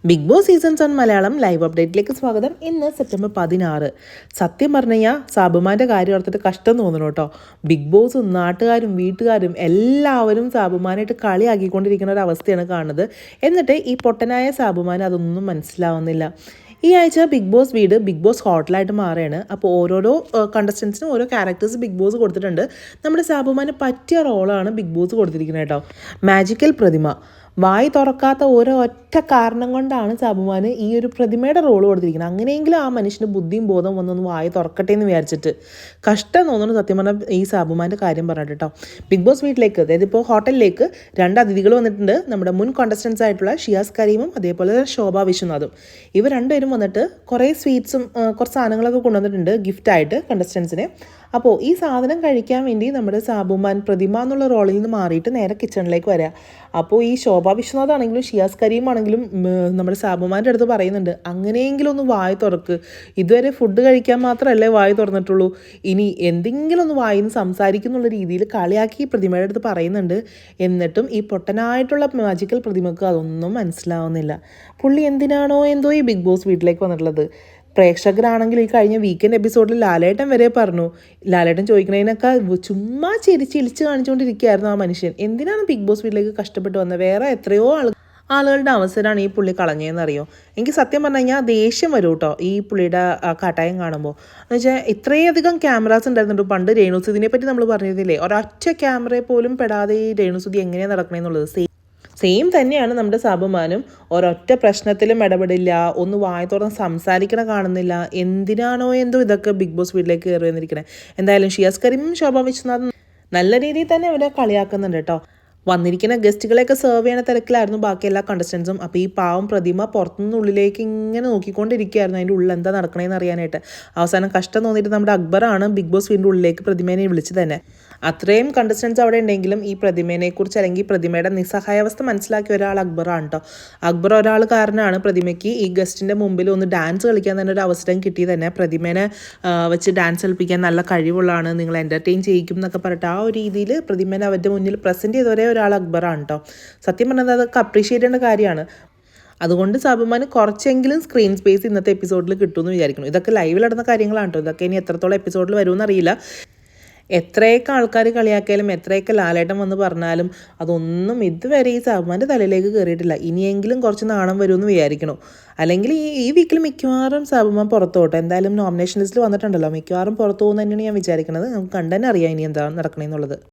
Big Boss season 1 Malayalam live അപ്ഡേറ്റിലേക്ക് സ്വാഗതം. ഇന്ന് സെപ്റ്റംബർ 16. സത്യം പറഞ്ഞു കഴിഞ്ഞാൽ സാബുമാൻ്റെ കാര്യം ഓർത്തിട്ട് കഷ്ടം തോന്നുന്നു കേട്ടോ. ബിഗ് ബോസും നാട്ടുകാരും വീട്ടുകാരും എല്ലാവരും സാബുമാനായിട്ട് കളിയാക്കിക്കൊണ്ടിരിക്കുന്ന ഒരു അവസ്ഥയാണ് കാണുന്നത്. എന്നിട്ട് ഈ പൊട്ടനായ സാബുമാൻ അതൊന്നും മനസ്സിലാവുന്നില്ല. ഈ ആഴ്ച ബിഗ് ബോസ് വീട് ബിഗ് ബോസ് ഹോട്ടലായിട്ട് മാറുകയാണ്. അപ്പോൾ ഓരോരോ കണ്ടസ്റ്റൻസിനും ഓരോ ക്യാരക്ടേഴ്സ് ബിഗ് ബോസ് കൊടുത്തിട്ടുണ്ട്. നമ്മുടെ സാബുമാന് പറ്റിയ റോളാണ് ബിഗ് ബോസ് കൊടുത്തിരിക്കുന്നത് കേട്ടോ. മാജിക്കൽ പ്രതിമ. വായി തുറക്കാത്ത ഒറ്റ കാരണം കൊണ്ടാണ് സാബുമാന് ഈ ഒരു പ്രതിമയുടെ റോൾ കൊടുത്തിരിക്കുന്നത്. അങ്ങനെയെങ്കിലും ആ മനുഷ്യന് ബുദ്ധിയും ബോധം വന്നൊന്ന് വായി തുറക്കട്ടെ എന്ന് വിചാരിച്ചിട്ട് കഷ്ടം തോന്നുന്നു സത്യം പറഞ്ഞാൽ ഈ സാബുമാൻ്റെ കാര്യം പറഞ്ഞിട്ട് കേട്ടോ. ബിഗ് ബോസ് വീട്ടിലേക്ക്, അതായത് ഇപ്പോൾ ഹോട്ടലിലേക്ക് 2 അതിഥികൾ വന്നിട്ടുണ്ട്. നമ്മുടെ മുൻ കോണ്ടസ്റ്റൻസ് ആയിട്ടുള്ള ഷിയാസ് കരീമും അതേപോലെ ശോഭ വിശ്വനാഥും. ഇവർ രണ്ടുപേരും വന്നിട്ട് കുറേ സ്വീറ്റ്സും കുറച്ച് സാധനങ്ങളൊക്കെ കൊണ്ടുവന്നിട്ടുണ്ട് ഗിഫ്റ്റായിട്ട് കണ്ടസ്റ്റൻസിന്. അപ്പോൾ ഈ സാധനം കഴിക്കാൻ വേണ്ടി നമ്മുടെ സാബുമാൻ പ്രതിമ എന്നുള്ള റോളിൽ നിന്ന് മാറിയിട്ട് നേരെ കിച്ചണിലേക്ക് വരിക. അപ്പോൾ ഈ ശോഭ വിശ്വനാഥ് ആണെങ്കിലും ഷിയാസ് കരീം ആണെങ്കിലും നമ്മുടെ സാബുമാൻ്റെ അടുത്ത് പറയുന്നുണ്ട്, അങ്ങനെയെങ്കിലും ഒന്ന് വായി തുറക്ക്. ഇതുവരെ ഫുഡ് കഴിക്കാൻ മാത്രമല്ലേ വായി തുറന്നിട്ടുള്ളൂ, ഇനി എന്തെങ്കിലും ഒന്ന് വായിന്ന് സംസാരിക്കുന്നുള്ള രീതിയിൽ കളിയാക്കി പ്രതിമയുടെ അടുത്ത് പറയുന്നുണ്ട്. എന്നിട്ടും ഈ പൊട്ടനായിട്ടുള്ള മാജിക്കൽ പ്രതിമക്ക് അതൊന്നും മനസ്സിലാവുന്നില്ല. പുള്ളി എന്തിനാണോ എന്തോ ഈ ബിഗ് ബോസ് വീട്ടിലേക്ക് വന്നിട്ടുള്ളത്. പ്രേക്ഷകരാണെങ്കിൽ ഈ കഴിഞ്ഞ വീക്കെൻഡ് എപ്പിസോഡിൽ ലാലേട്ടൻ വരെ പറഞ്ഞു, ലാലേട്ടൻ ചോദിക്കുന്നതിനൊക്കെ ചുമ്മാ ഇളിച്ച് കാണിച്ചുകൊണ്ടിരിക്കുകയായിരുന്നു ആ മനുഷ്യൻ. എന്തിനാണ് ബിഗ് ബോസ് വീട്ടിലേക്ക് കഷ്ടപ്പെട്ട് വന്നത്? വേറെ എത്രയോ ആളുകളുടെ അവസരമാണ് ഈ പുള്ളി കളഞ്ഞതെന്നറിയോ. എനിക്ക് സത്യം പറഞ്ഞു കഴിഞ്ഞാൽ ദേഷ്യം വരും കേട്ടോ ഈ പുള്ളിയുടെ കാട്ടായം കാണുമ്പോൾ. എന്ന് വെച്ചാൽ ഇത്രയധികം ക്യാമറാസ് ഉണ്ടായിരുന്നുണ്ട്. പണ്ട് രേണുസുദിനെ പറ്റി നമ്മൾ പറഞ്ഞിരുന്നില്ലേ, ഒരൊറ്റ ക്യാമറയെ പോലും പെടാതെ ഈ രേണുസുദി എങ്ങനെയാണ് നടക്കണമെന്നുള്ളത്. സെയിം തന്നെയാണ് നമ്മുടെ സാബുമാനും. ഒരൊറ്റ പ്രശ്നത്തിലും ഇടപെടില്ല, ഒന്ന് വായ തുറന്ന് സംസാരിക്കണ കാണുന്നില്ല. എന്തിനാണോ എന്തോ ഇതൊക്കെ ബിഗ് ബോസ് വീട്ടിലേക്ക് കയറി വന്നിരിക്കണേ. എന്തായാലും ഷിയാസ് കരീമും ശോഭ വിശ്വനാഥും നല്ല രീതിയിൽ തന്നെ അവരെ കളിയാക്കുന്നുണ്ട് കേട്ടോ. വന്നിരിക്കുന്ന ഗസ്റ്റുകളെയൊക്കെ സെർവ് ചെയ്യണ തിരക്കിലായിരുന്നു ബാക്കി എല്ലാ കണ്ടസ്റ്റൻസും. അപ്പോൾ ഈ പാവം പ്രതിമ പുറത്തുനിന്നുള്ളിലേക്ക് ഇങ്ങനെ നോക്കിക്കൊണ്ടിരിക്കുകയായിരുന്നു അതിൻ്റെ ഉള്ളിൽ എന്താ നടക്കണേന്ന് അറിയാനായിട്ട്. അവസാനം കഷ്ടം തോന്നിയിട്ട് നമ്മുടെ അക്ബറാണ് ബിഗ് ബോസ് വീടിൻ്റെ ഉള്ളിലേക്ക് പ്രതിമേനെ വിളിച്ചു തന്നെ. അത്രയും കണ്ടസ്റ്റൻസ് അവിടെ ഉണ്ടെങ്കിലും ഈ പ്രതിമേനെക്കുറിച്ച് അല്ലെങ്കിൽ പ്രതിമയുടെ നിസ്സഹായാവസ്ഥ മനസ്സിലാക്കിയ ഒരാൾ അക്ബറാണ് കേട്ടോ. അക്ബർ ഒരാൾ കാരണമാണ് പ്രതിമയ്ക്ക് ഈ ഗസ്റ്റിൻ്റെ മുമ്പിൽ ഒന്ന് ഡാൻസ് കളിക്കാൻ തന്നെ ഒരു അവസരം കിട്ടി തന്നെ. പ്രതിമേനെ വെച്ച് ഡാൻസ് കളിപ്പിക്കാൻ നല്ല കഴിവുള്ളതാണ്, നിങ്ങൾ എൻ്റർടൈൻ ചെയ്യിക്കും എന്നൊക്കെ പറഞ്ഞിട്ട് ആ ഒരു രീതിയിൽ പ്രതിമേനെ അവരുടെ മുന്നിൽ പ്രസൻറ്റ് ചെയ്ത ഒരാൾ അക്ബറാണ് കേട്ടോ. സത്യം പറഞ്ഞത് അതൊക്കെ അപ്രീഷിയേറ്റ് ചെയ്യേണ്ട കാര്യമാണ്. അതുകൊണ്ട് സാബുമാന് കുറച്ചെങ്കിലും സ്ക്രീൻ സ്പേസ് ഇന്നത്തെ എപ്പിസോഡിൽ കിട്ടുമെന്ന് വിചാരിക്കുന്നു. ഇതൊക്കെ ലൈവിൽ നടന്ന കാര്യങ്ങളാണ് കേട്ടോ. ഇതൊക്കെ ഇനി എത്രത്തോളം എപ്പിസോഡിൽ വരുമെന്ന് അറിയില്ല. എത്രയൊക്കെ ആൾക്കാർ കളിയാക്കിയാലും എത്രയൊക്കെ ലാലേട്ടൻ വന്ന് പറഞ്ഞാലും അതൊന്നും ഇതുവരെ ഈ സാബുമാൻ്റെ തലയിലേക്ക് കയറിയിട്ടില്ല. ഇനിയെങ്കിലും കുറച്ച് നാണം വരുമെന്ന് വിചാരിക്കണോ. അല്ലെങ്കിൽ ഈ വീക്കിൽ മിക്കവാറും സാബുമാൻ പുറത്തു പോട്ടെ. എന്തായാലും നോമിനേഷൻ ലിസ്റ്റിൽ വന്നിട്ടുണ്ടല്ലോ, മിക്കവാറും പുറത്തു പോകുന്ന തന്നെയാണ് ഞാൻ വിചാരിക്കുന്നത്. നമുക്ക് കണ്ടു തന്നെ അറിയാം ഇനി എന്താ നടക്കണമെന്നുള്ളത്.